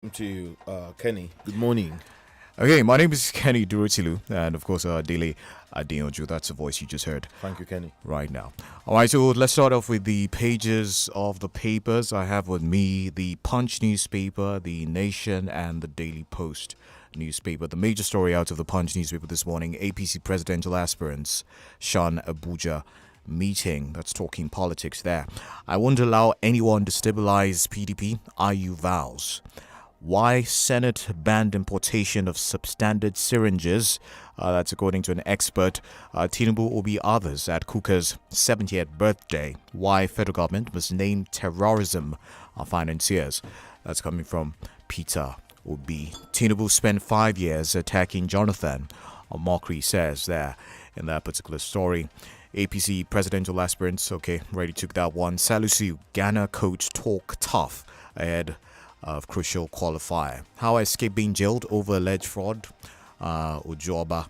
To Kenny. Good morning. Okay, my name is Kenny DUROTILU, and of course, DELE ADEYANJU. That's the voice you just heard Thank you, Kenny. right now. All right, so let's start off with the pages of the papers. I have with me the Punch newspaper, the Nation, and the Daily Post newspaper. The major story out of the Punch newspaper this morning: APC presidential aspirants shun Abuja meeting. That's talking politics there. I won't allow anyone to destabilize PDP. IU vows. Why Senate banned importation of substandard syringes. That's according to an expert. Tinubu will be others at Kuka's 70th birthday. Why federal government must name terrorism financiers. That's coming from Peter Obi. Tinubu spent 5 years attacking Jonathan. Mockery says there in that particular story. APC presidential aspirants, okay, already took that one. Salisu, Ghana coach talk tough ahead of crucial qualifier. How I escaped being jailed over alleged fraud. Ujoba.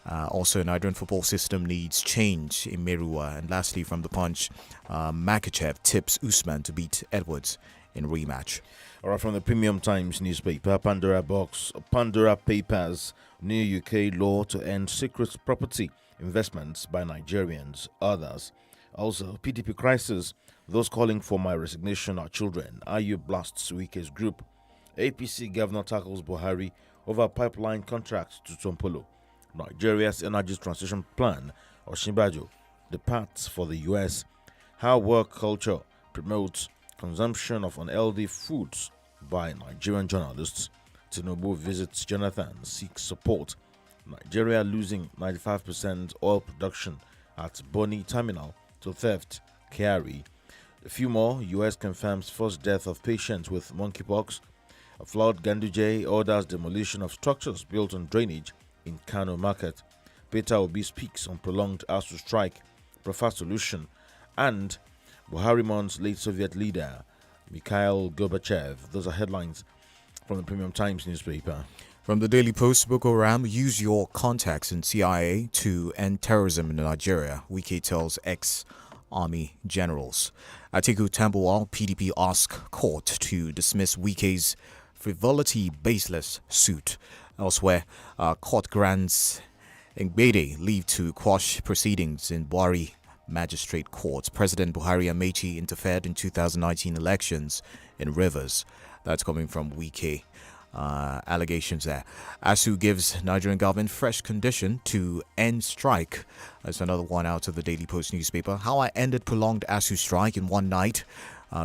Also, Nigerian football system needs change in Merua. And lastly, from the Punch, Makachev tips Usman to beat Edwards in rematch. All right, from the Premium Times newspaper, Pandora Papers, new UK law to end secret property investments by Nigerians, others. Also, PDP crisis, those calling for my resignation are children. IU blasts Wike's group. APC governor tackles Buhari over pipeline contract to Tompolo. Nigeria's energy transition plan, Osinbajo, departs for the US. How work culture promotes consumption of unhealthy foods by Nigerian journalists. Tinubu visits Jonathan, seeks support. Nigeria losing 95% oil production at Bonny Terminal to theft. Kyari. A few more. US confirms first death of patient with monkeypox. A flood. Ganduje orders demolition of structures built on drainage in Kano Market. Peter Obi speaks on prolonged ASU strike, prefers solution, and Buhari mourns late Soviet leader Mikhail Gorbachev. Those are headlines from the Premium Times newspaper. From the Daily Post, Boko Haram, use your contacts in CIA to end terrorism in Nigeria. Wike tells ex-army generals. Atiku Tambuwal, PDP ask court to dismiss Wike's frivolity baseless suit. Elsewhere, court grants Ngbede leave to quash proceedings in Buhari Magistrate Court. President Buhari Amechi interfered in 2019 elections in Rivers. That's coming from Wike. Allegations there. ASU gives Nigerian government fresh condition to end strike. That's another one out of the Daily Post newspaper. How I ended prolonged ASU strike in one night.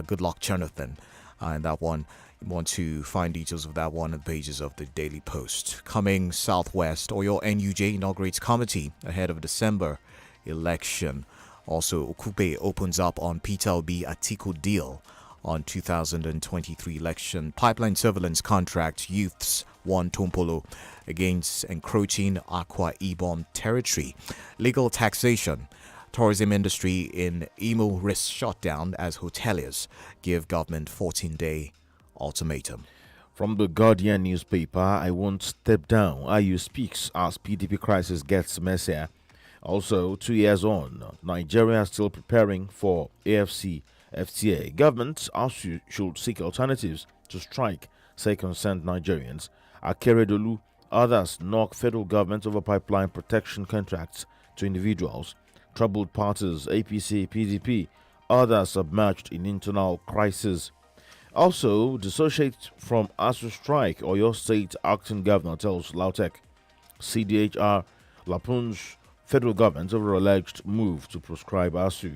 Good luck, Jonathan. And that one, you want to find details of that one on the pages of the Daily Post. Coming southwest, Oyo NUJ inaugurates committee ahead of December election. Also, Okupe opens up on Peter Obi Atiku deal on 2023 election. Pipeline surveillance contract. Youths won Tompolo against encroaching Akwa Ibom territory. Legal taxation. Tourism industry in Imo risks shutdown as hoteliers give government 14-day ultimatum. From the Guardian newspaper, I won't step down. IU speaks as PDP crisis gets messier. Also, 2 years on, Nigeria still preparing for AFC FTA. Government also should seek alternatives to strike, say concerned Nigerians. Akeredolu, others knock federal government over pipeline protection contracts to individuals. Troubled parties, APC, PDP, others submerged in internal crisis. Also, dissociate from ASU strike, or your state acting governor tells Lautech. CDHR Lapunj federal government over alleged move to proscribe ASU.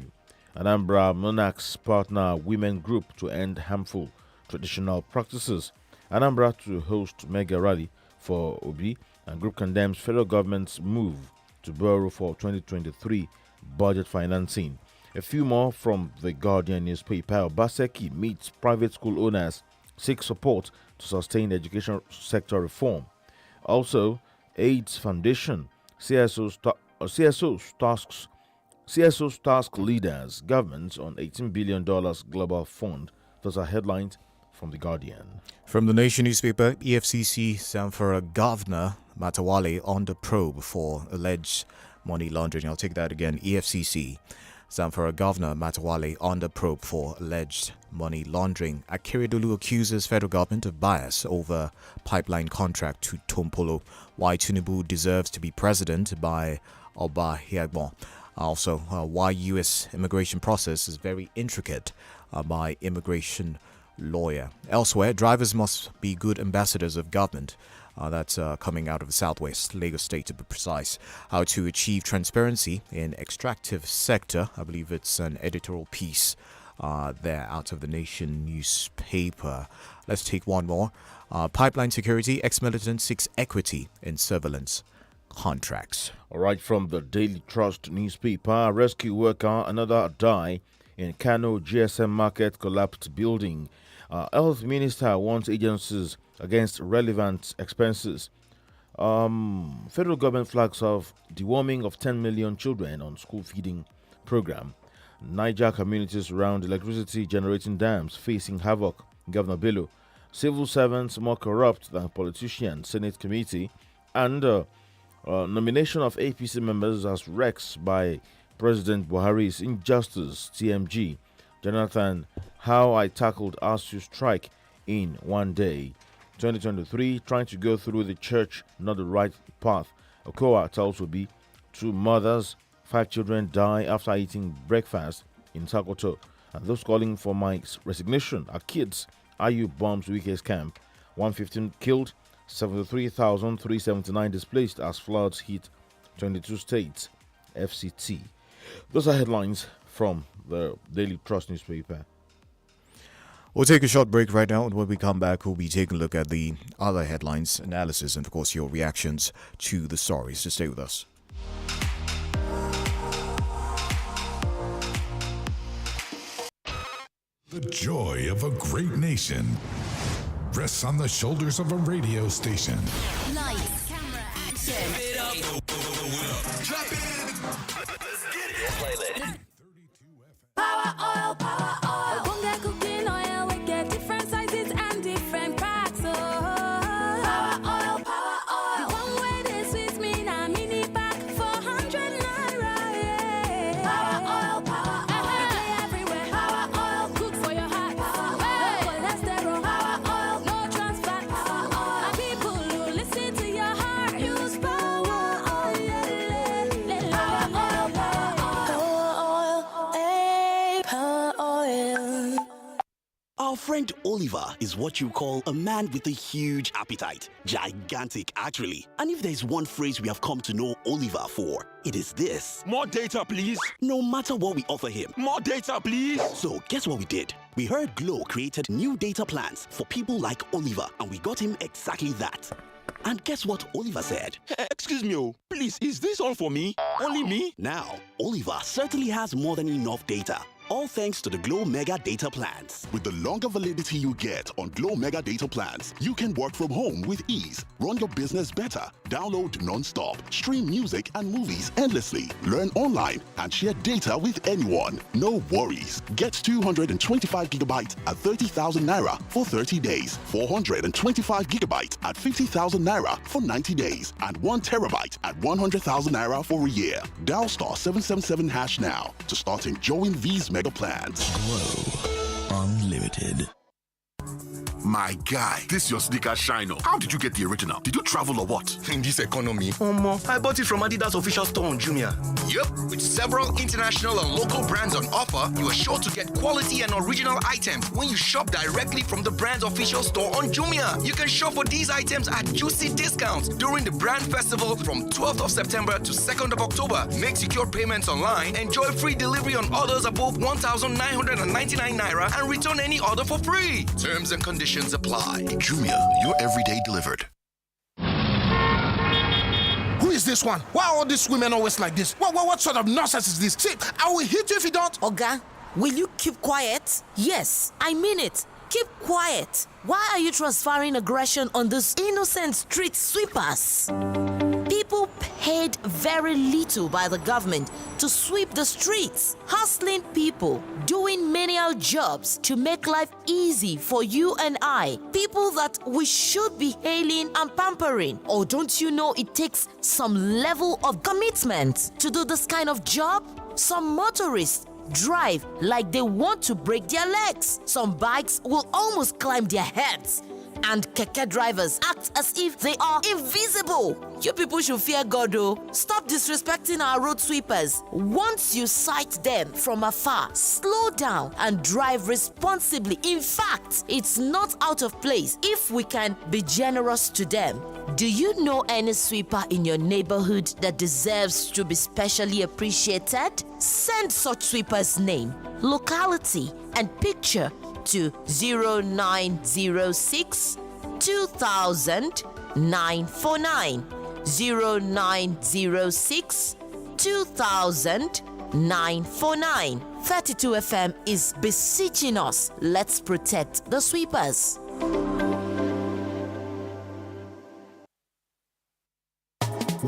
Anambra Monarchs partner women group to end harmful traditional practices. Anambra to host mega rally for Obi, and group condemns federal government's move to borrow for 2023 budget financing. A few more from the Guardian newspaper. Baseki meets private school owners, seeks support to sustain education sector reform. Also, AIDS Foundation, CSO's task leaders governments on $18 billion global fund. Those are headlines from The Guardian. From the Nation newspaper, EFCC Zamfara Governor Matawale on the probe for alleged money laundering. I'll take that again. EFCC Zamfara Governor Matawale under probe for alleged money laundering. Akeredolu accuses federal government of bias over pipeline contract to Tompolo. Why Tinubu deserves to be president by Oba Hiagbon. Also, why U.S. immigration process is very intricate by immigration lawyer. Elsewhere, drivers must be good ambassadors of government. That's coming out of the southwest Lagos state to be precise. How to achieve transparency in extractive sector. I believe it's an editorial piece there out of the Nation newspaper. Let's take one more. Pipeline security, ex-militant seeks equity in surveillance contracts. All right, from the Daily Trust newspaper, rescue worker, another die in Kano GSM market collapsed building. Health Minister warns agencies against relevant expenses. Federal government flags off deworming of 10 million children on school feeding program. Niger communities around electricity generating dams facing havoc. Governor Bello. Civil servants more corrupt than politicians. Senate committee. And nomination of APC members as Rex by President Buhari's injustice. TMG. Jonathan, how I tackled ASU strike in one day. 2023, trying to go through the church, not the right path. Okoa tells Obi, 2 mothers, 5 children die after eating breakfast in Sakoto. And those calling for my resignation are kids. IU bombs Wike's camp. 115 killed, 73,379 displaced as floods hit 22 states. FCT. Those are headlines from the Daily Trust newspaper. We'll take a short break right now, and when we come back, we'll be taking a look at the other headlines, analysis, and of course your reactions to the stories. So stay with us. The joy of a great nation rests on the shoulders of a radio station. Lights, camera, action. Drop it. Let's get it. Power oil, power oil. Bunga cooking oil, we get different sizes and different packs. Oh, power oil, power oil. The one way they sweet me na mini pack for 100 naira. Yeah. Power oil, power oil. Everywhere. Power oil, good for your heart. Power oil, cholesterol. Power oil, no trans fat. Power oil. And people who listen to your heart use power oil. Yeah. Power oil, power oil. Our friend Oliver is what you call a man with a huge appetite. Gigantic, actually. And if there's one phrase we have come to know Oliver for, it is this. More data, please. No matter what we offer him. More data, please. So guess what we did? We heard Glow created new data plans for people like Oliver, and we got him exactly that. And guess what Oliver said? Excuse me, oh. Please, is this all for me? Only me? Now, Oliver certainly has more than enough data. All thanks to the Glow Mega Data Plans. With the longer validity you get on Glow Mega Data Plans, you can work from home with ease, run your business better, download non-stop, stream music and movies endlessly, learn online, and share data with anyone. No worries. Get 225 gigabytes at 30,000 naira for 30 days, 425 gigabytes at 50,000 naira for 90 days, and 1 terabyte at 100,000 naira for a year. Dial *777# now to start enjoying these mega plans. Glow Unlimited. My guy, this your sneaker shine up. How did you get the original? Did you travel or what? In this economy, I bought it from Adidas official store on Jumia. Yep, with several international and local brands on offer, you are sure to get quality and original items when you shop directly from the brand's official store on Jumia. You can shop for these items at juicy discounts during the brand festival from 12th of September to 2nd of October. Make secure payments online, enjoy free delivery on orders above 1,999 naira, and return any order for free. Terms and conditions apply. Jumia, your everyday delivered. Who is this one? Why are all these women always like this? What sort of nonsense is this? See, I will hit you if you don't. Oga, will you keep quiet? Yes, I mean it. Keep quiet. Why are you transferring aggression on these innocent street sweepers? People paid very little by the government to sweep the streets, hustling people, doing menial jobs to make life easy for you and I, people that we should be hailing and pampering. Or don't you know it takes some level of commitment to do this kind of job? Some motorists drive like they want to break their legs. Some bikes will almost climb their heads. And keke drivers act as if they are invisible. You people should fear God, though. Stop disrespecting our road sweepers. Once you sight them from afar, slow down and drive responsibly. In fact, it's not out of place if we can be generous to them. Do you know any sweeper in your neighborhood that deserves to be specially appreciated? Send such sweeper's name, locality, and picture to 0906 2000 949. 0906 2000 949. 32 FM is beseeching us. Let's protect the sweepers.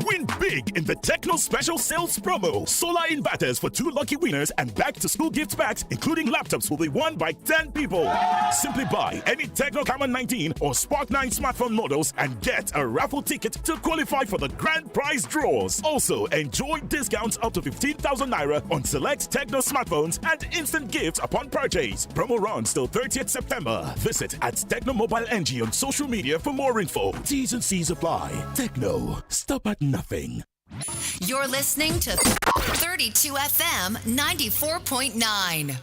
Win big in the Techno Special Sales Promo. Solar inverters for 2 lucky winners and back-to-school gift packs, including laptops, will be won by 10 people. Simply buy any Techno Camon 19 or Spark 9 smartphone models and get a raffle ticket to qualify for the grand prize draws. Also, enjoy discounts up to 15,000 naira on select Techno smartphones and instant gifts upon purchase. Promo runs till 30th September. Visit at Techno Mobile NG on social media for more info. T's and C's apply. Techno. Stop at nothing. You're listening to 32 FM 94.9.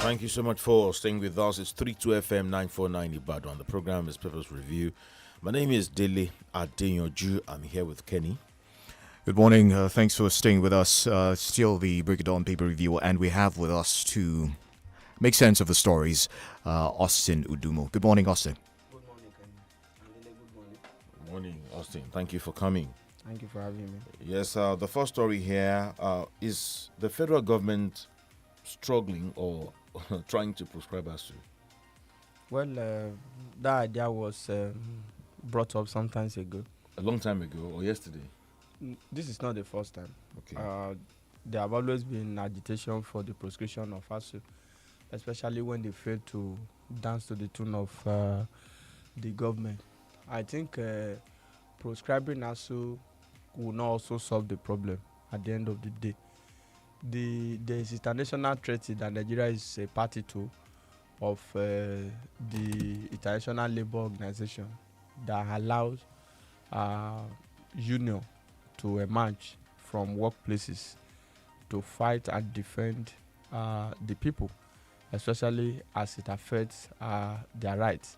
Thank you so much for staying with us. It's 32 FM 949 Ibadan. The program is People's Review. My name is DELE ADEYANJU. I'm here with Kenny. Good morning. Thanks for staying with us. Still the Break It On Paper Review, and we have with us to make sense of the stories, Austin Udumo. Good morning, Austin. Good morning, Kenny. Good morning. Good morning, Austin. Thank you for coming. Thank you for having me. Yes, the first story here is the federal government struggling or trying to prescribe ASU? Well, that idea was brought up some time ago. A long time ago or yesterday? This is not the first time. Okay. There have always been agitation for the prescription of ASU, especially when they fail to dance to the tune of the government. I think prescribing ASU will not also solve the problem at the end of the day. There is international treaty that Nigeria is a party to of the International Labour Organization that allows union to emerge from workplaces to fight and defend the people, especially as it affects their rights.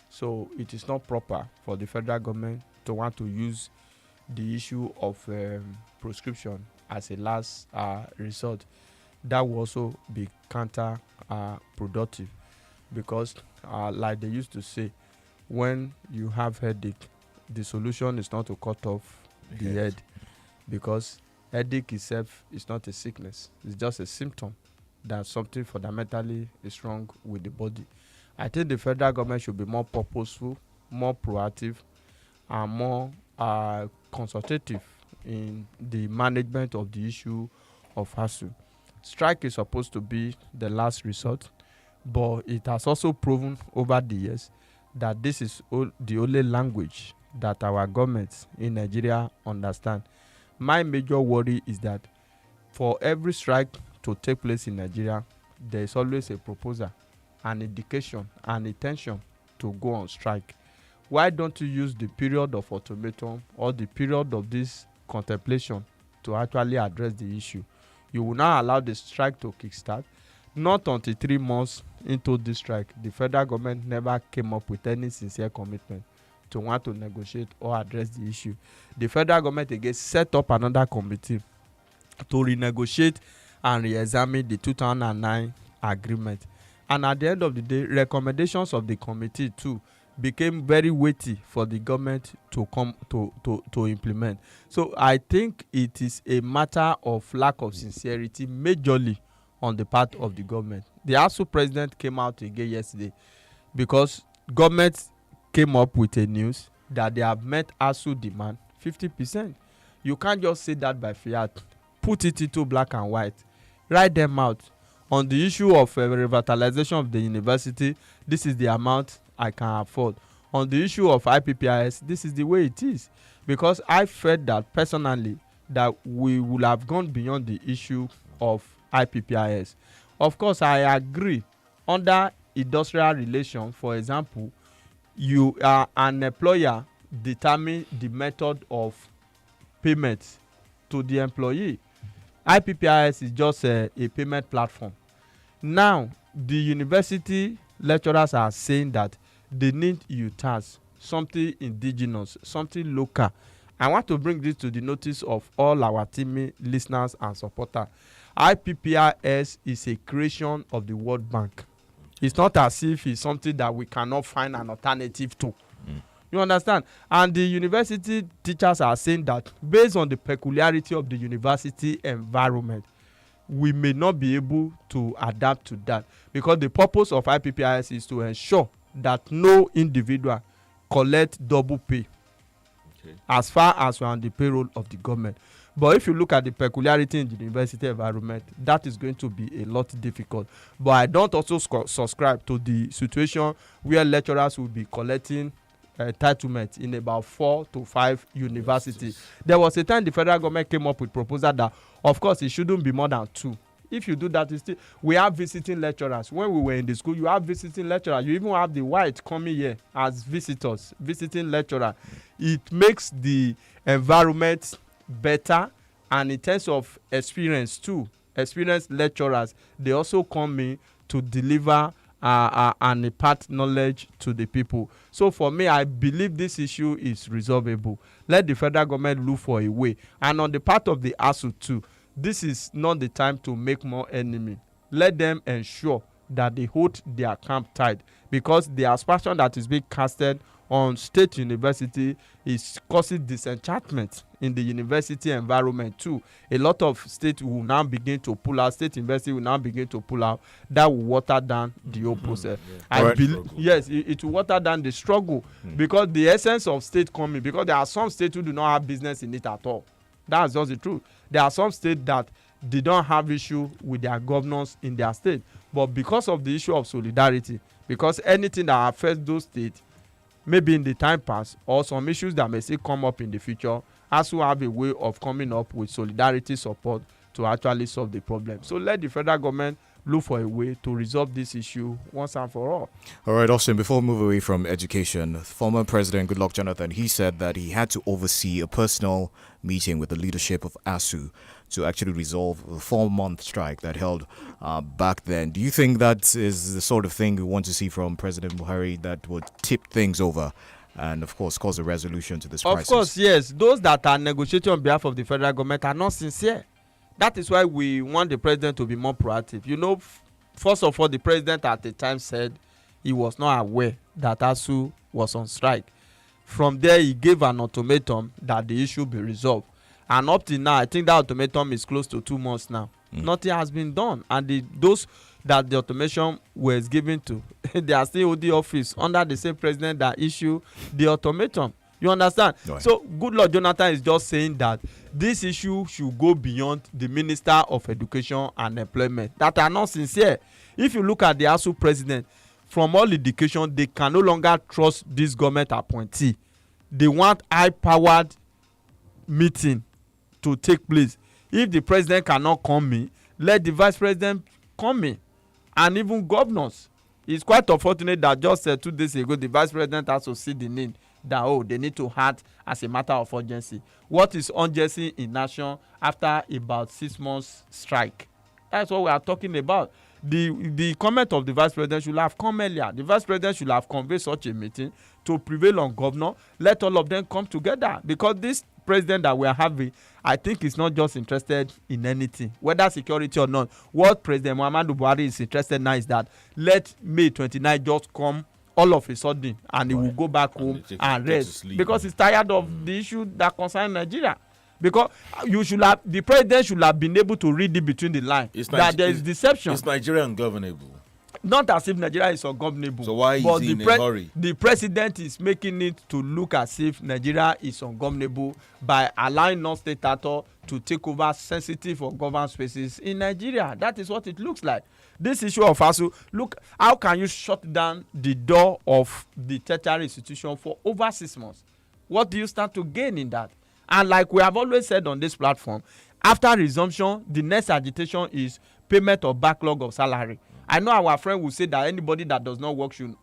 So it is not proper for the federal government to want to use the issue of prescription as a last resort. That will also be counterproductive because like they used to say, when you have headache, the solution is not to cut off the head, because headache itself is not a sickness. It's just a symptom that something fundamentally is wrong with the body. I think the federal government should be more purposeful, more proactive, and more consultative in the management of the issue of ASU. Strike is supposed to be the last resort, but it has also proven over the years that this is the only language that our governments in Nigeria understand. My major worry is that for every strike to take place in Nigeria, there is always a proposal, an indication, an intention to go on strike. Why don't you use the period of ultimatum or the period of this contemplation to actually address the issue? You will not allow the strike to kickstart. Not until 3 months into this strike, the federal government never came up with any sincere commitment to want to negotiate or address the issue. The federal government again set up another committee to renegotiate and re-examine the 2009 agreement. And at the end of the day, recommendations of the committee too became very weighty for the government to come to implement. So I think it is a matter of lack of sincerity majorly on the part of the government. The ASU president came out again yesterday because government came up with a news that they have met ASU demand 50%. You can't just say that by fiat put it into black and white, write them out. On the issue of revitalization of the university, this is the amount I can afford. On the issue of IPPIS, this is the way it is. Because I felt that personally that we would have gone beyond the issue of IPPIS. Of course, I agree. Under industrial relation, for example, you are an employer determine the method of payment to the employee. IPPIS is just a payment platform. Now, the university lecturers are saying that they need UTAS, something indigenous, something local. I want to bring this to the notice of all our team listeners and supporters. IPPIS is a creation of the World Bank. It's not as if it's something that we cannot find an alternative to. You understand? And the university teachers are saying that based on the peculiarity of the university environment, we may not be able to adapt to that, because the purpose of IPPIS is to ensure that no individual collect double pay as far as we're on the payroll of the government. But if you look at the peculiarity in the university environment, that is going to be a lot difficult. But I don't also subscribe to the situation where lecturers will be collecting entitlement in about 4 to 5 universities. There was a time the federal government came up with proposal that, of course, it shouldn't be more than 2. If you do that, we have visiting lecturers. When we were in the school, you have visiting lecturers. You even have the white coming here as visitors, visiting lecturer. It makes the environment better, and in terms of experience too, experienced lecturers, they also come in to deliver and impart knowledge to the people. So for me, I believe this issue is resolvable. Let the federal government look for a way. And on the part of the ASU too, this is not the time to make more enemy. Let them ensure that they hold their camp tight, because the aspersion that is being casted on state university is causing disenchantment in the university environment too. A lot of states will now begin to pull out, state university will now begin to pull out. That will water down the whole process. I believe, yes, it will water down the struggle, because the essence of state coming, because there are some states who do not have business in it at all. That's just the truth. There are some states that they don't have issue with their governors in their state, but because of the issue of solidarity, because anything that affects those states, maybe in the time past, or some issues that may still come up in the future, has to have a way of coming up with solidarity support to actually solve the problem. So let the federal government look for a way to resolve this issue once and for all. All right, Austin, before we move away from education, former President Goodluck Jonathan, he said that he had to oversee a personal meeting with the leadership of ASU to actually resolve a 4-month strike that held back then. Do you think that is the sort of thing we want to see from President Buhari that would tip things over and, of course, cause a resolution to this crisis? Of course, yes. Those that are negotiating on behalf of the federal government are not sincere. That is why we want the president to be more proactive. You know, first of all, the president at the time said he was not aware that ASU was on strike. From there, he gave an ultimatum that the issue be resolved. And up to now, I think that ultimatum is close to 2 months now. Nothing has been done. And those that the ultimatum was given to, they are still holding office under the same president that issued the ultimatum. You understand? Right. So Goodluck Jonathan is just saying that this issue should go beyond the Minister of Education and Employment that are not sincere. If you look at the ASU president, from all indication, they can no longer trust this government appointee. They want high-powered meeting to take place. If the president cannot come in, let the vice president come in, and even governors. It's quite unfortunate that just 2 days ago, the vice president has to see the need that they need to act as a matter of urgency. What is urgency in nation after about 6 months strike? That's what we are talking about. The comment of the vice president should have come earlier. The vice president should have convened such a meeting to prevail on governor. Let all of them come together, because this president that we are having, I think, is not just interested in anything, whether security or not. What President Muhammadu Buhari is interested now is that let May 29 just come all of a sudden, and he will go back home and rest, because he's tired of the issue that concerns Nigeria. Because the president should have been able to read it between the lines that there is deception. It's Nigeria ungovernable. not as if Nigeria is ungovernable. So why is he in a hurry? The president is making it to look as if Nigeria is ungovernable by allowing non-state actor to take over sensitive or government spaces in Nigeria. That is what it looks like. This issue of ASU, look, how can you shut down the door of the tertiary institution for over 6 months? What do you stand to gain in that? And like we have always said on this platform, after resumption, the next agitation is payment of backlog of salary. I know our friend will say that anybody that does not work should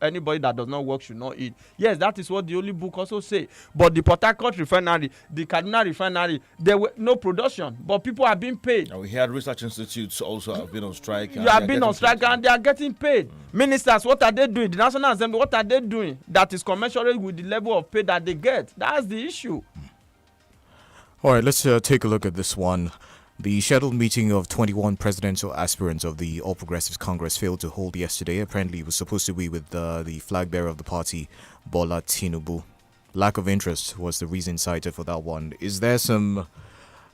not eat. Yes, that is what the Holy Book also say. But the Port Harcourt refinery, the Kaduna refinery, there were no production, but people are being paid. And we had research institutes also have been on strike. You have been on strike and they are getting paid. Ministers, what are they doing? The National Assembly, what are they doing that is commensurate with the level of pay that they get? That's the issue. All right, let's take a look at this one. The scheduled meeting of 21 presidential aspirants of the All Progressives Congress failed to hold yesterday. Apparently, it was supposed to be with the flag bearer of the party, Bola Tinubu. Lack of interest was the reason cited for that one. Is there some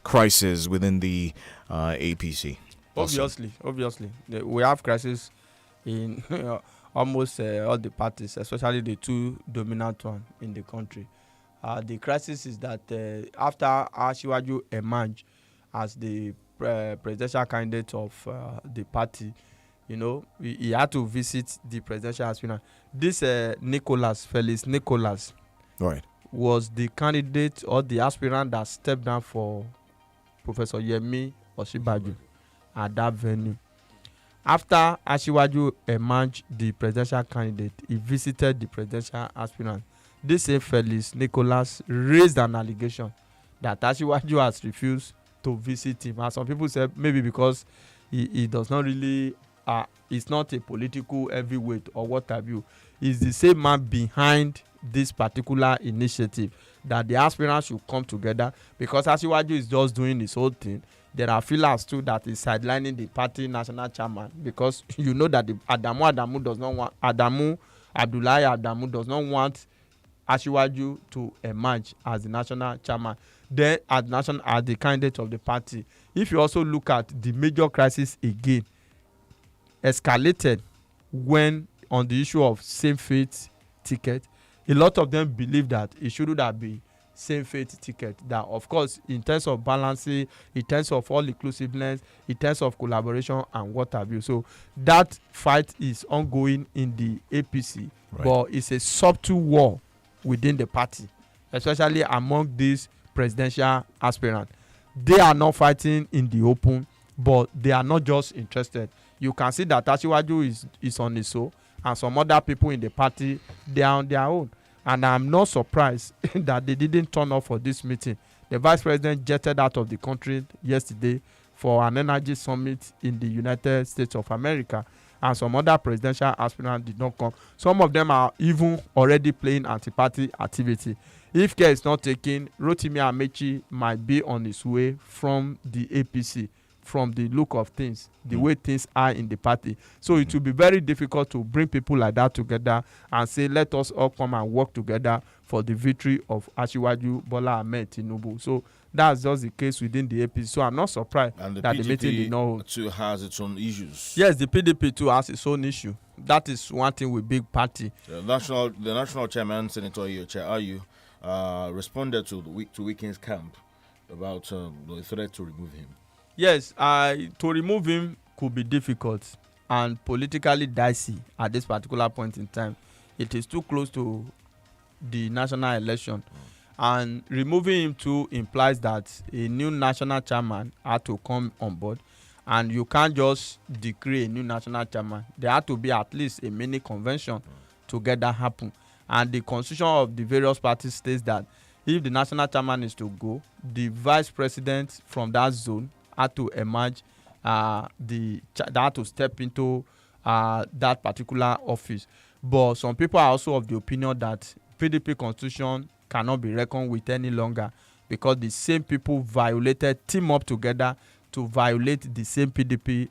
crisis within the APC? Obviously. We have crisis in almost all the parties, especially the two dominant ones in the country. The crisis is that after Asiwaju emerged as the presidential candidate of the party, he had to visit the presidential aspirant. This Felix Nicholas, right, was the candidate or the aspirant that stepped down for Professor Yemi Osinbajo at that venue. After Asiwaju emerged the presidential candidate, he visited the presidential aspirant. This same Felix Nicholas raised an allegation that Asiwaju has refused to visit him, and some people said maybe because he does not really he's not a political heavyweight or what have you. He's the same man behind this particular initiative that the aspirants should come together, because Asiwaju is just doing his whole thing. There are feelers too that is sidelining the party national chairman, because you know that Abdullahi Adamu does not want Asiwaju to emerge as the national chairman, then as the candidate of the party. If you also look at the major crisis again, escalated when on the issue of same-faith ticket, a lot of them believe that it shouldn't have been same-faith ticket. That of course, in terms of balancing, in terms of all inclusiveness, in terms of collaboration and what have you. So that fight is ongoing in the APC, right, but it's a subtle war within the party, especially among these presidential aspirants. They are not fighting in the open, but they are not just interested. You can see that Asiwaju is on his own, and some other people in the party, they are on their own. And I'm not surprised that they didn't turn up for this meeting. The vice president jetted out of the country yesterday for an energy summit in the United States of America, and some other presidential aspirants did not come. Some of them are even already playing anti-party activity. If care is not taken, Rotimi Amechi might be on his way from the APC, from the look of things, the way things are in the party. So it will be very difficult to bring people like that together and say, let us all come and work together for the victory of Asiwaju Bola Ahmed Tinubu. So that's just the case within the APC. So I'm not surprised that the meeting did not hold. Too has its own issues. Yes, the PDP too has its own issue. That is one thing with big party. The national chairman, Senator Ayu, responded to Weekend's camp about the threat to remove him. Yes, to remove him could be difficult and politically dicey at this particular point in time. It is too close to the national election. And removing him too implies that a new national chairman had to come on board. And you can't just decree a new national chairman. There had to be at least a mini convention to get that happen. And the constitution of the various parties states that if the national chairman is to go, the vice president from that zone had to emerge, that had to step into that particular office. But some people are also of the opinion that PDP constitution cannot be reckoned with any longer, because the same people team up together to violate the same PDP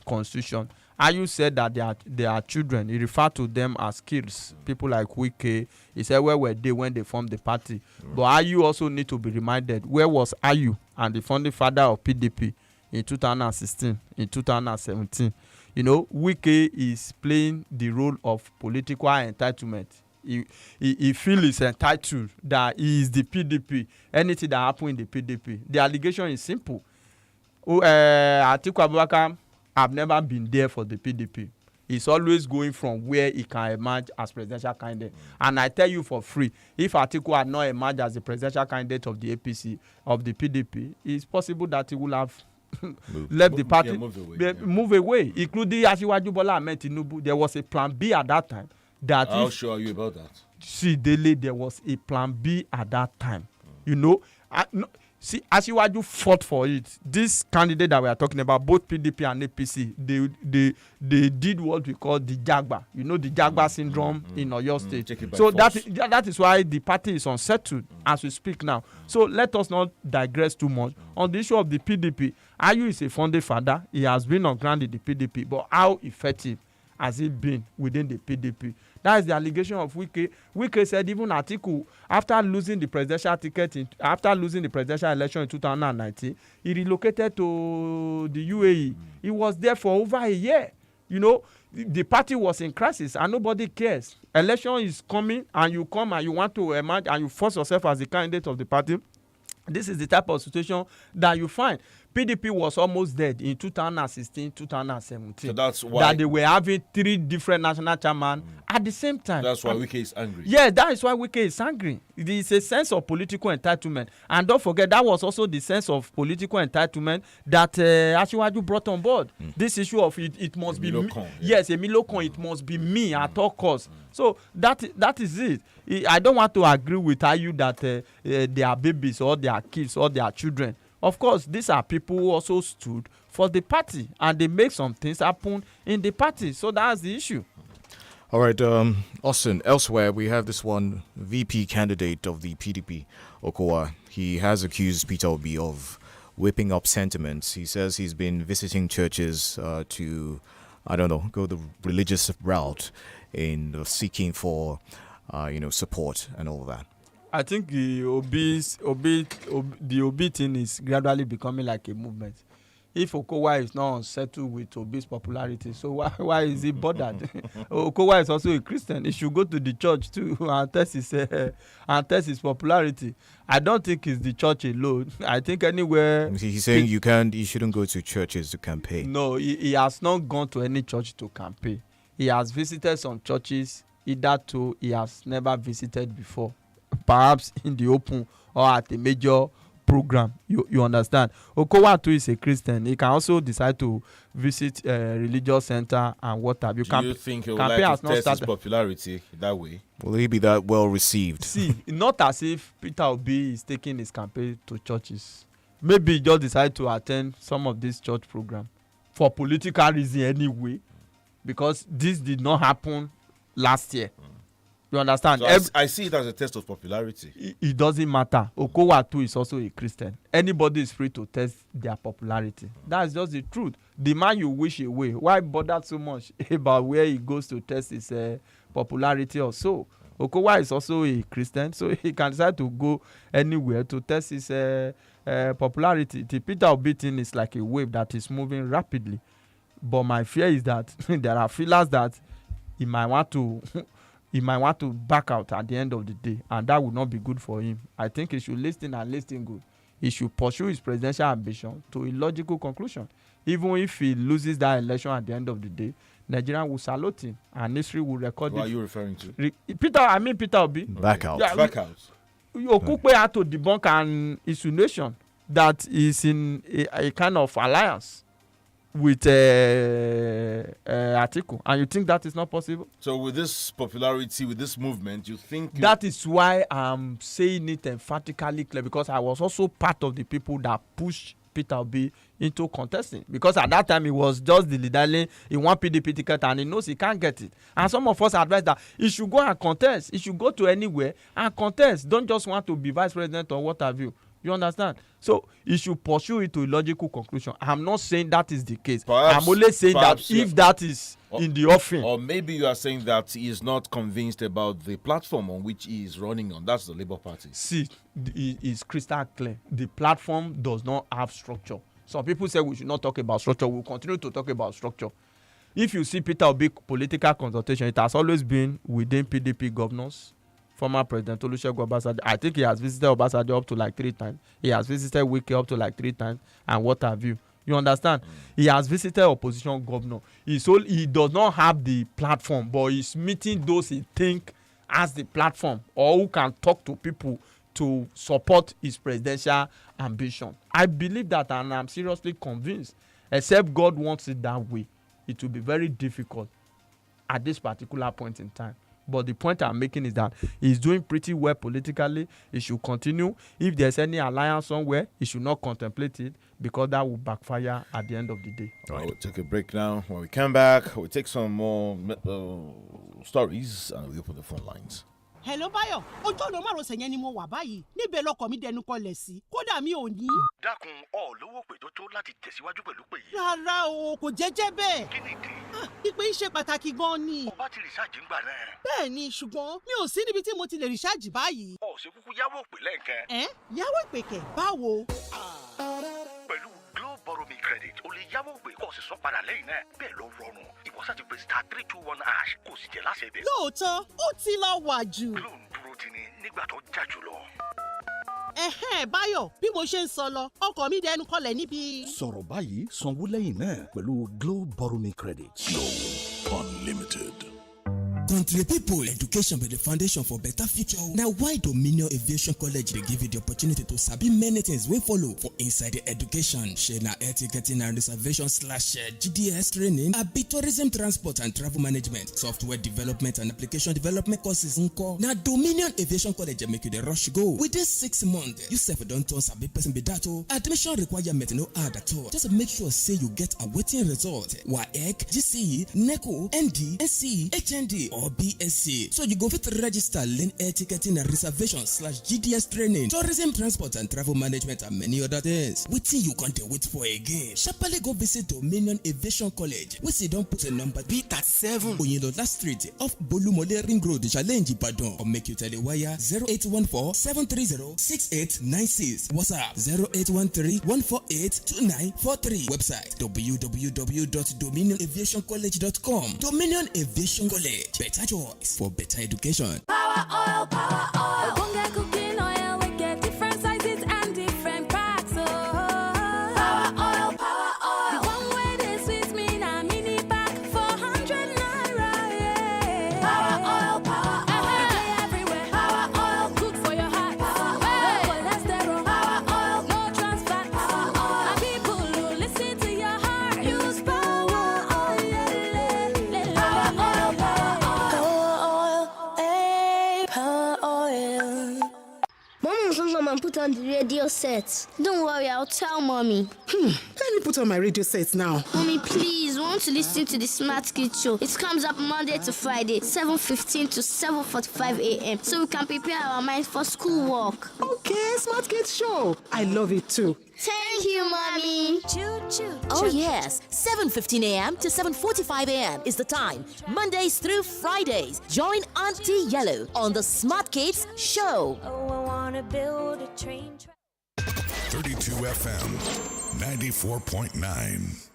constitution. Ayu said that they are children. He referred to them as kids. People like Wike. He said, where were they when they formed the party? But Ayu also need to be reminded, where was Ayu and the founding father of PDP in 2016, in 2017? You know, Wike is playing the role of political entitlement. He feels he's entitled that he is the PDP. Anything that happens in the PDP. The allegation is simple. Atiku Abubakar have never been there for the PDP. He's always going from where he can emerge as presidential candidate. And I tell you for free, if Atiku had not emerged as the presidential candidate of the APC, of the PDP, it's possible that he will have left the party, move away, including Asiwaju Bola Ahmed Tinubu. There was a plan B at that time. How sure are you about that? See, DELE, there was a plan B at that time. You know, see, Asiwaju fought for it. This candidate that we are talking about, both PDP and APC, they did what we call the Jagba. You know, the Jagba syndrome in Oyo State. So that is why the party is unsettled as we speak now. So let us not digress too much. On the issue of the PDP, Ayu is a founding father. He has been on ground in the PDP. But how effective has it been within the PDP? That is the allegation of Wike. Wike said even Atiku, after losing the presidential ticket, after losing the presidential election in 2019, he relocated to the UAE. He was there for over a year. You know, the party was in crisis and nobody cares. Election is coming and you come and you want to emerge and you force yourself as the candidate of the party. This is the type of situation that you find. PDP was almost dead in 2016, 2017. So that's why that they were having 3 different national chairmen at the same time. That's why Wike is angry. Yeah, that is why Wike is angry. It is a sense of political entitlement. And don't forget, that was also the sense of political entitlement that Asiwaju brought on board. This issue of it must be me. Yes, Emilokon, it must be me at all costs. So that is it. I don't want to agree with Ayu that they are babies or they are kids or they are children. Of course, these are people who also stood for the party and they make some things happen in the party. So that's the issue. All right, Austin, elsewhere we have this one VP candidate of the PDP, Okowa. He has accused Peter Obi of whipping up sentiments. He says he's been visiting churches to, I don't know, go the religious route in seeking for, support and all that. I think the Obi thing is gradually becoming like a movement. If Okowa is not unsettled with Obi's popularity, so why is he bothered? Okowa is also a Christian. He should go to the church too and test his popularity. I don't think it's the church alone. I think anywhere. He's saying you shouldn't go to churches to campaign. No, he has not gone to any church to campaign. He has visited some churches, either two he has never visited before. Perhaps in the open or at a major program. You understand? Okowa too is a Christian. He can also decide to visit a religious center and what have you. Do you think he would like to test his popularity that way? Will he be that well received? See, not as if Peter Obi is taking his campaign to churches. Maybe he just decide to attend some of these church programs for political reason anyway, because this did not happen last year. You understand? So I see it as a test of popularity. It doesn't matter. Okowa too is also a Christian. Anybody is free to test their popularity. That's just the truth. The man you wish away. Why bother so much about where he goes to test his popularity or so? Okowa is also a Christian, so he can decide to go anywhere to test his popularity. The Peter Obi thing is like a wave that is moving rapidly. But my fear is that there are feelers that he might want to back out at the end of the day, and that would not be good for him. I think he should listen and listen good. He should pursue his presidential ambition to a logical conclusion. Even if he loses that election at the end of the day, Nigeria will salute him and history will record it. What are you referring to? Peter Obi. Back out. Yeah, back out. Okupe had to debunk an insinuation that is in a kind of alliance with Atiku, and you think that is not possible? So with this popularity, with this movement, you think that is why I'm saying it emphatically clear, because I was also part of the people that pushed Peter Obi into contesting, because at that time he was just the leader. He won PDP ticket and he knows he can't get it, and some of us advise that he should go and contest. He should go to anywhere and contest. Don't just want to be vice president or what have you. You understand? So he should pursue it to a logical conclusion. I'm not saying that is the case. I'm only saying that if that is in the offing. Or maybe you are saying that he is not convinced about the platform on which he is running on. That's the Labour Party. See, it is crystal clear. The platform does not have structure. Some people say we should not talk about structure. We'll continue to talk about structure. if you see Peter Obi political consultation, it has always been within PDP governors. Former President Olusegun Obasanjo, I think he has visited Obasanjo up to like 3 times. He has visited Wike up to like 3 times, and what have you. You understand? He has visited opposition governor. He does not have the platform, but he's meeting those he think has the platform or who can talk to people to support his presidential ambition. I believe that, and I'm seriously convinced, except God wants it that way, it will be very difficult at this particular point in time. But the point I'm making is that he's doing pretty well politically. He should continue. If there's any alliance somewhere, he should not contemplate it, because that will backfire at the end of the day. All right, we'll take a break now. When we come back, we'll take some more stories and we'll open the phone lines. Hello Bayo, ojú ọ̀nà márosẹ̀ yẹn ni mo wà báyìí. Níbẹ̀ lọkọ̀ mi dẹnu kọlẹ̀ sí. Kódà mi ò ní. Dákun lówó pè tó láti tẹ̀síwájú pẹ̀lú pè yìí. Rárá o, kò jẹ́jẹ́ bẹ́ẹ̀. Kí ni ìdí? Ìpè yìí ṣe pàtàkì gan ni. Ó bá ti rìsáàjì ń gbà náà. Bẹ́ẹ̀ ni, ṣùgbọ́n mi ò sí níbi tí mo ti lè rìsáàjì báyìí. Ó ṣe kúkú yáwó pè lẹ́ǹkan. Yáwó ìpè kẹ̀ báwo? Pẹ̀lú Glow Borrow Me Credit, o lè yáwó pè kó o sì san padà lẹ́yìn náà. Bẹ́ẹ̀ ló rọrùn. Ìwọ sá ti pè *321# kó o sì jẹ́ láṣẹ ibẹ̀. Lóòótọ́, ó ti lọ wà jù. Glow ń dúró ti ni nígbà tó jà jùlọ. Báyọ̀, bí mo ṣe ń sọ lọ, ọkọ̀ mi dẹnu kọlẹ̀ níbi. Sọ̀rọ̀ báyìí, sanwó lẹ́yìn náà pẹ̀lú Glow Borrow Me Credit. Glow Unlimited. Country people, education be the foundation for better future. Now, why Dominion Aviation College they give you the opportunity to sabi many things we follow for inside the education. Share na air ticketing and reservation / GDS training, abi tourism transport and travel management, software development and application development courses. Now, Dominion Aviation College make you the rush go. Within 6 months, you self don't turn sabi person be that. Admission requirement no hard at all. Just make sure say you get a waiting result. WAEC, GCE, NECO, ND, SCE, HND or BSc. So you go fit register, learn air ticketing and reservation / GDS training, tourism transport and travel management and many other things. Waiting you can't wait for again. Sharply go visit Dominion Aviation College. We see don't put a number B37 Oyinlola Street off Bolumole Ring Road, Challenge Ibadan, or make you tell the wire 0814-730-6896. WhatsApp 0813-148-2943. Website www.dominionaviationcollege.com. Dominion Aviation College. Better choice for better education. Power oil, power oil. Bunga cooking oil, we get different sizes and different packs. Oh, power oil, power oil. The one way they sweet me na mini pack for 100 naira. Yeah. Power oil, power oil. We play everywhere. Power oil, good for your heart. Power oil, cholesterol. Power oil, no trans fat. Power oil, and people who listen to your heart use power oil. Power oil, power oil. Mom says I'm put on the radio set. Don't worry, I'll tell Mommy. Let me put on my radio set now. Mommy, please, we want to listen to the Smart Kids show. It comes up Monday to Friday, 7:15 to 7:45 a.m. So we can prepare our minds for school work. Okay, Smart Kids show. I love it too. Thank you, Mommy. Oh yes, 7:15 a.m. to 7:45 a.m. is the time. Mondays through Fridays. Join Auntie Yellow on the Smart Kids Show. Oh, I wanna build a train track. 32 FM 94.9.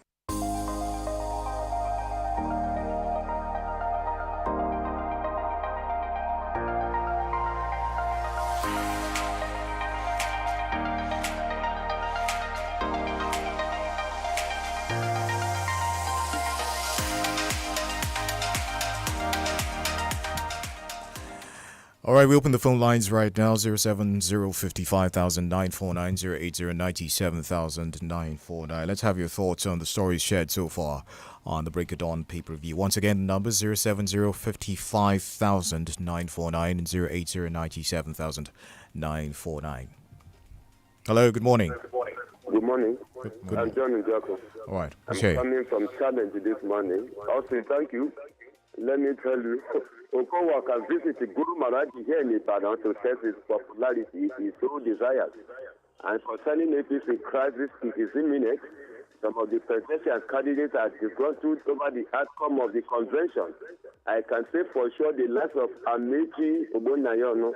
All right, we open the phone lines right now, 070-55,949, 080-97,949. Let's have your thoughts on the stories shared so far on the Break of Dawn pay-per-view. Once again, the number 070-55,949 and 080-97,949. Hello, good morning. Good morning. Good I'm John Njako. All right, I'm okay. coming from Challenge this morning. Also, thank you. Let me tell you, Okowa can visit Guru Maharaj here in Ibadan to test his popularity. He so desires. And concerning APC crisis, it is imminent. Some of the presidential candidates are disgruntled over the outcome of the convention. I can say for sure the likes of Amechi Obonayono,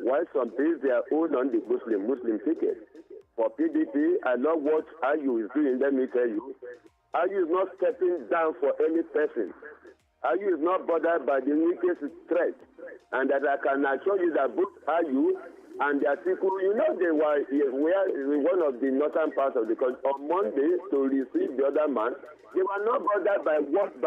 while some base their own on the Muslim ticket. For PDP, I love what IU is doing, let me tell you. Ayu is not stepping down for any person. Ayu is not bothered by the weakest threat. And that I can assure you that both Ayu and the Atiku, they were one of the northern parts of the country. On Monday, to receive the other man, they were not bothered by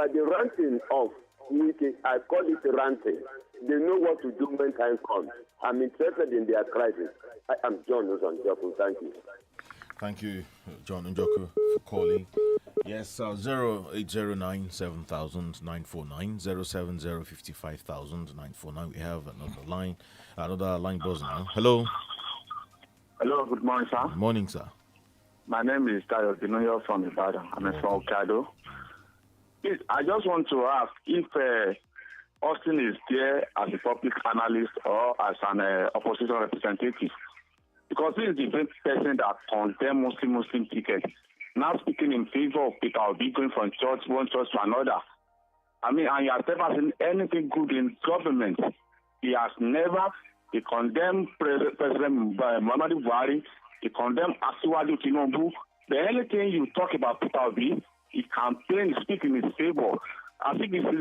the ranting of Wike. I call it ranting. They know what to do when time comes. I'm interested in their crisis. I am John Njoku. Thank you. Thank you, John Njoku, for calling. Yes, 0809 7949 070 949. We have another line buzz now. Hello. Hello, good morning, sir. Good morning, sir. My name is Tayo Dinoyo from Ibadan. I'm from Okado. Please, I just want to ask if Austin is there as a public analyst or as an opposition representative. Because he is the first person that condemned Muslim ticket. Now speaking in favor of Peter Obi going from one church to another. I mean, and he has never seen anything good in government. He has never. He condemned President Muhammadu Buhari. He condemned Asiwaju Tinubu. The only thing you talk about Peter Obi, he campaign, speak in his favor. I think this is,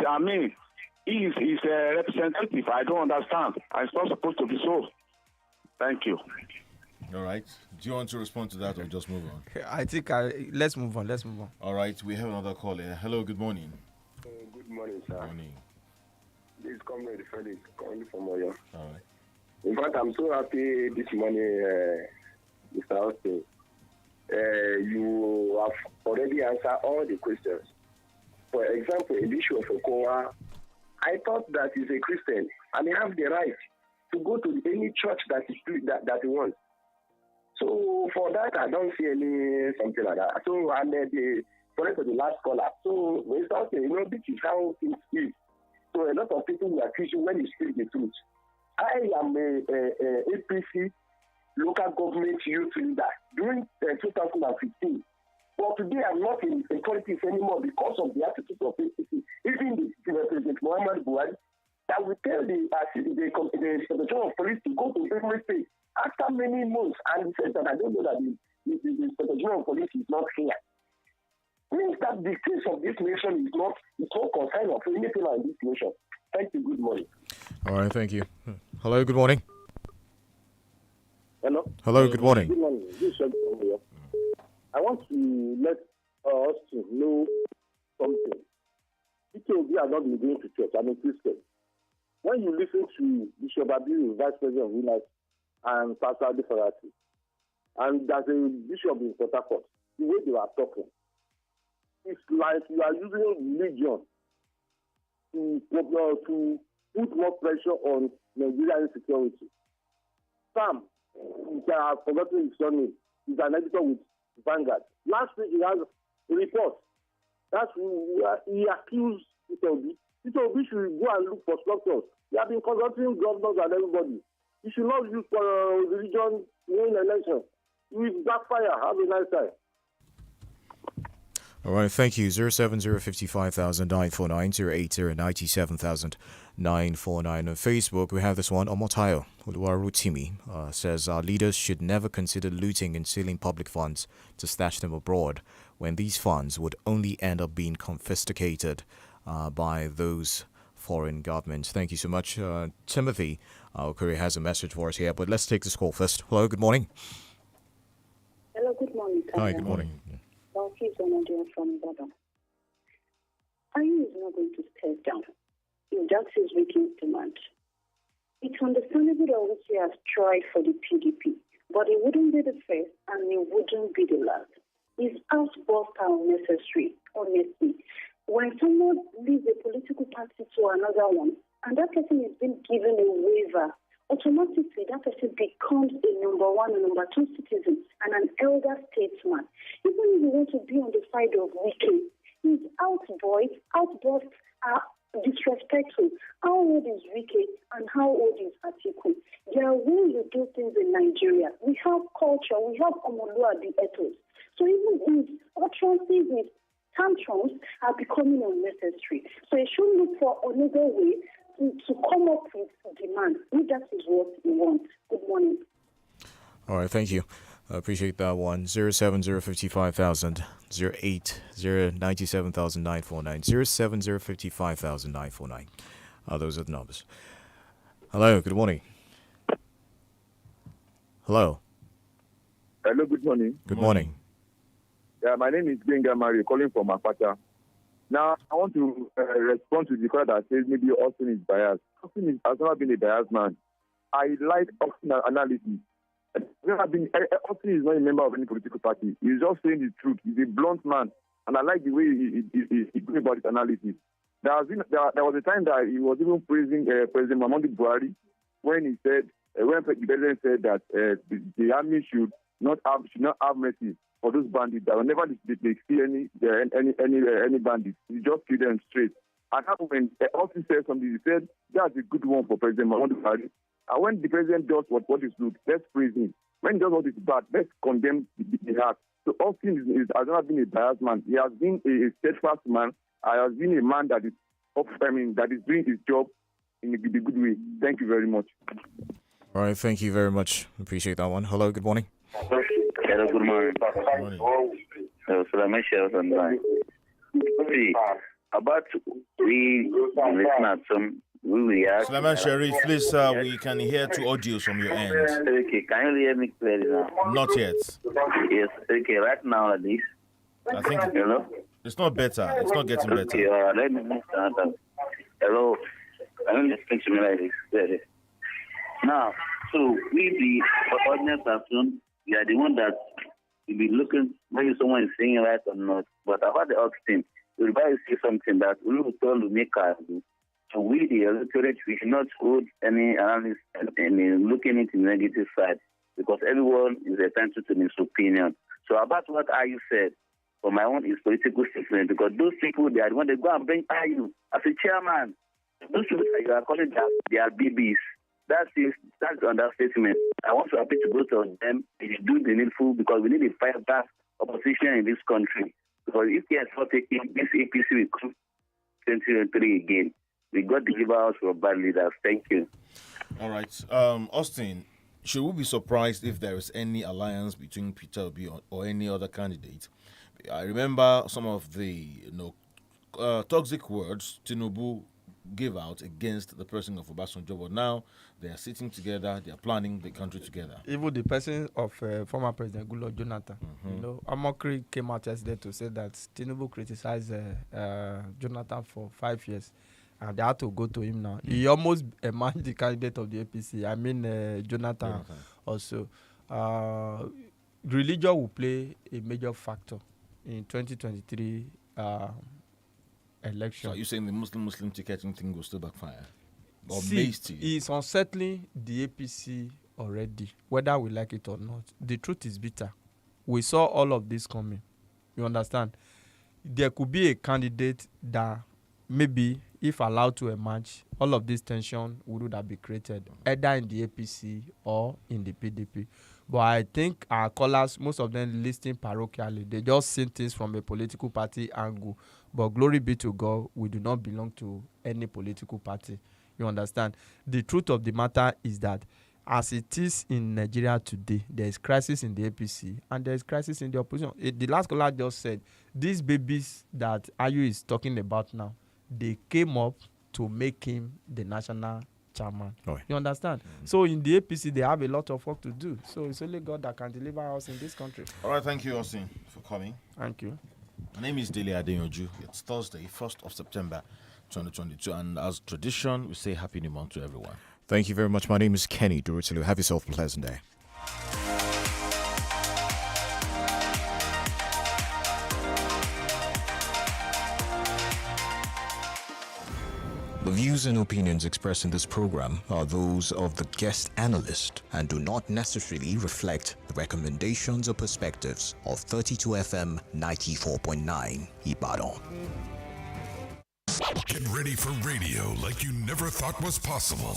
he is a representative. I don't understand. It's not supposed to be so. Thank you. All right. Do you want to respond to that or just move on? I think let's move on. All right. We have another call here. Hello. Good morning. Good morning, sir. Good morning. This is Comrade Felix calling from Oyo. All right. In fact, I'm so happy this morning, Mr. Austin. You have already answered all the questions. For example, in the issue of Okowa, I thought that he's a Christian and he has the right to go to any church that he wants. So for that, I don't see any something like that. So and for the last caller. So Mr. Austin, this is how things is. So a lot of people will accuse you when you speak the truth. I am a APC local government youth leader during 2015. But today I'm not in politics anymore because of the attitude of APC. Even the President Muhammad Buhari, that will tell the Secretary of Police to go to every state after many months, and he said that I don't know that the Secretary of Police is not here. Means that the case of this nation is not concerned of anything like this nation. Thank you. Good morning. All right, thank you. Hello, good morning. Hello. Hello, good morning. Good morning. This is here. I want to let us to know something. We are not going to church. I'm a Christian. When you listen to Bishop Abiyu, Vice President of Winners, and Pastor Adefarati, and there's a bishop in Port Harcourt, the way they are talking, it's like you are using religion to put more pressure on Nigerian insecurity. Sam, I have forgotten his surname, is an editor with Vanguard. Last week he has a report that he accused Peter Obi. Peter Obi should go and look for structures. He has been consulting governors and everybody. He should not use for religion to win election. It will backfire. Have a nice time. All right, thank you. 070-55,949, 080-97,949. On Facebook, we have this one. Omotayo Oluwarutimi says our leaders should never consider looting and stealing public funds to stash them abroad when these funds would only end up being confiscated by those foreign governments. Thank you so much. Timothy Okuri has a message for us here, but let's take this call first. Hello, good morning. Hello, good morning. Hi, good morning. From Ibadan. Ayu is not going to step down. That's his weekend demand. It's understandable that Owusu has tried for the PDP, but it wouldn't be the first and it wouldn't be the last. His outbursts are unnecessary, honestly. When someone leaves a political party to another one, and that person is being given a waiver, automatically that person becomes a number one and number two citizen and an elder statesman. Even if you want to be on the side of Wike, his outbursts are disrespectful. How old is Wike and how old is Atiku? There are ways you do things in Nigeria. We have culture, we have Omoluabi ethos. So even these utterances, these tantrums are becoming unnecessary. So you should look for another way to come up with demand. If that is what we want. Good morning. All right, thank you. I appreciate that one. 07055,000, 08097,949, 07055,949. Those are the numbers. Hello, good morning. Hello. Hello, good morning. Good morning. Yeah, my name is Benga Mari, calling from Apata. Now, I want to respond to the caller that says maybe Austin is biased. Austin has never been a biased man. I like Austin analysis. Austin is not a member of any political party. He's just saying the truth. He's a blunt man. And I like the way he goes about his analysis. There was a time that he was even praising President Muhammadu Buhari when he said, when the president said that the army should not have mercy for those bandits. That whenever they see any bandits, he just kill them straight. And when Austin said something, he said that's a good one for President Muhammadu Buhari. And when the president does what is good, let's praise him. When he does what is bad, let's condemn the act. So Austin has not been a biased man. He has been a steadfast man. He has been a man that is that is doing his job in a good way. Thank you very much. All right, thank you very much. Appreciate that one. Hello, good morning. Hello, good morning. Good morning. See, about we listen at some. Sulaiman Sharif, please, we can hear two audios from your end. Okay, can you hear me clearly now? Not yet. Yes, okay, right now at least. I think it's not better. It's not getting better. Okay, let me start. Hello, can you listen to me like this? Clearly. Now, so we, the ordinary person, we are the one that will be looking whether someone is saying right or not. But about the Austin, we'll buy say something that we will tell the maker. So we, the electorate, we should not hold any analysis and looking at the negative side because everyone is entitled to his opinion. So about what Ayu said, for my own is political statement because those people, they are the ones that go and bring Ayu as a chairman. Those people that you are calling they are BBs. That's understatement. I want to appeal to both of them to do the needful because we need to fight back opposition in this country. Because if they are not taking this APC will come 2023 again. We got the deliver us for bad leaders. Thank you. All right. Austin, should we be surprised if there is any alliance between Peter Obi or any other candidate? I remember some of the toxic words Tinubu gave out against the person of Obasanjo, but now they are sitting together, they are planning the country together. Even the person of former President Goodluck Jonathan, Amokri came out yesterday to say that Tinubu criticized Jonathan for 5 years, and they had to go to him now. He almost emerged the candidate of the APC. I mean, Jonathan also. Religion will play a major factor in 2023 election. So are you saying the Muslim ticketing thing will still backfire? Or it's unsettling the APC already, whether we like it or not. The truth is bitter. We saw all of this coming. You understand? There could be a candidate that maybe, if allowed to emerge, all of this tension would have been created, either in the APC or in the PDP. But I think our callers, most of them listening parochially, they just see things from a political party angle. But glory be to God, we do not belong to any political party. You understand? The truth of the matter is that as it is in Nigeria today, there is crisis in the APC and there is crisis in the opposition. The last caller just said, these babies that Ayu is talking about now, they came up to make him the national chairman. You understand? So in the APC, they have a lot of work to do. So it's only God that can deliver us in this country. All right, thank you, Austin, for coming. Thank you. My name is DELE ADEYANJU. It's Thursday, 1st of September, 2022. And as tradition, we say Happy New Month to everyone. Thank you very much. My name is Kenny DUROTILU. Have yourself a pleasant day. The views and opinions expressed in this program are those of the guest analyst and do not necessarily reflect the recommendations or perspectives of 32 FM 94.9 Ibadan. Get ready for radio like you never thought was possible.